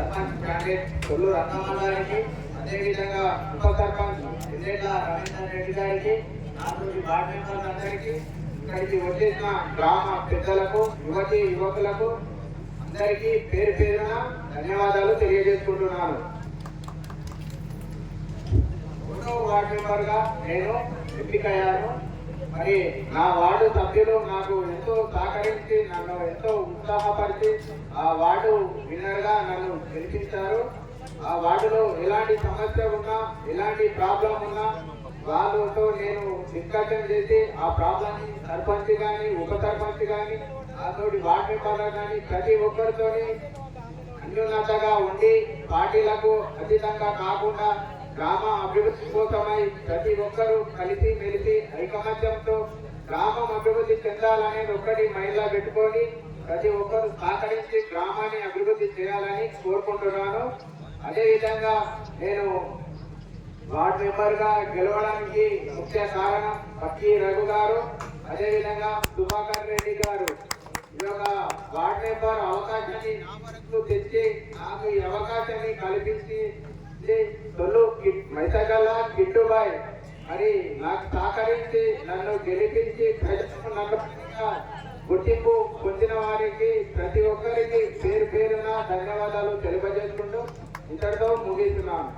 Sarpanch candidate Kollu Ratnamma గారికి, అదేవిధంగా ఉప సర్పంచ్ ఎల్లేట్ల రవీందర్ రెడ్డి గారికి, నాతోటి వార్డు మెంబర్స్ అందరికీ, ఇక్కడికి వచ్చేసిన గ్రామ పెద్దలకు, యువతి యువకులకు అందరికీ పేరు పేరున ధన్యవాదాలు తెలియజేసుకుంటున్నాను. 1వ వార్డు మెంబర్గా నేను ఎంపికయ్యాను. మరి నా వార్డు సభ్యులు నాకు ఎంతో సహకరించి నన్ను ఎంతో ఉత్సాహపరిచి ఆ వార్డు విన్నర్గా నన్ను గెలిపించారు. ఆ వార్డులో ఎలాంటి సమస్య ఉన్నా, ఎలాంటి ప్రాబ్లం ఉన్నా వాళ్ళతో నేను డిస్కషన్ చేసి ఆ ప్రాబ్లమ్ని సర్పంచ్ కానీ, ఉప సర్పంచ్ కానీ, నాతోటి వార్డు మెంబర్లు కానీ ప్రతి ఒక్కరితోని అన్యోన్యతగా ఉండి పార్టీలకు అతీతంగా కాకుండా గ్రామ అభివృద్ధి కోసమై ప్రతి ఒక్కరూ కలిసి మెలిసి ఐకమత్యంతో గ్రామం అభివృద్ధి చెందాలనేది ఒక్కటి మైండ్లో పెట్టుకొని ప్రతి ఒక్కరు సహకరించి గ్రామాన్ని అభివృద్ధి చేయాలని కోరుకుంటున్నాను. అదేవిధంగా నేను వార్డు మెంబర్గా గెలవడానికి ముఖ్య కారణం పక్కి రఘు గారు, అదేవిధంగా సుభాకర్ రెడ్డి గారు. ఈ యొక్క వార్డు మెంబర్ అవకాశాన్ని నా వరకు తెచ్చి నాకు ఈ అవకాశాన్ని కల్పించి తొల్లు మైసగల్ల కిట్టుబాయ్ మరి నాకు సహకరించి నన్ను గెలిపించి ప్రజలకు నమ్మకంగా గుర్తింపు పొందిన వారికి ప్రతి ఒక్కరికి పేరు పేరున ధన్యవాదాలు తెలియజేసుకుంటూ ఇంతటితో ముగిస్తున్నాను.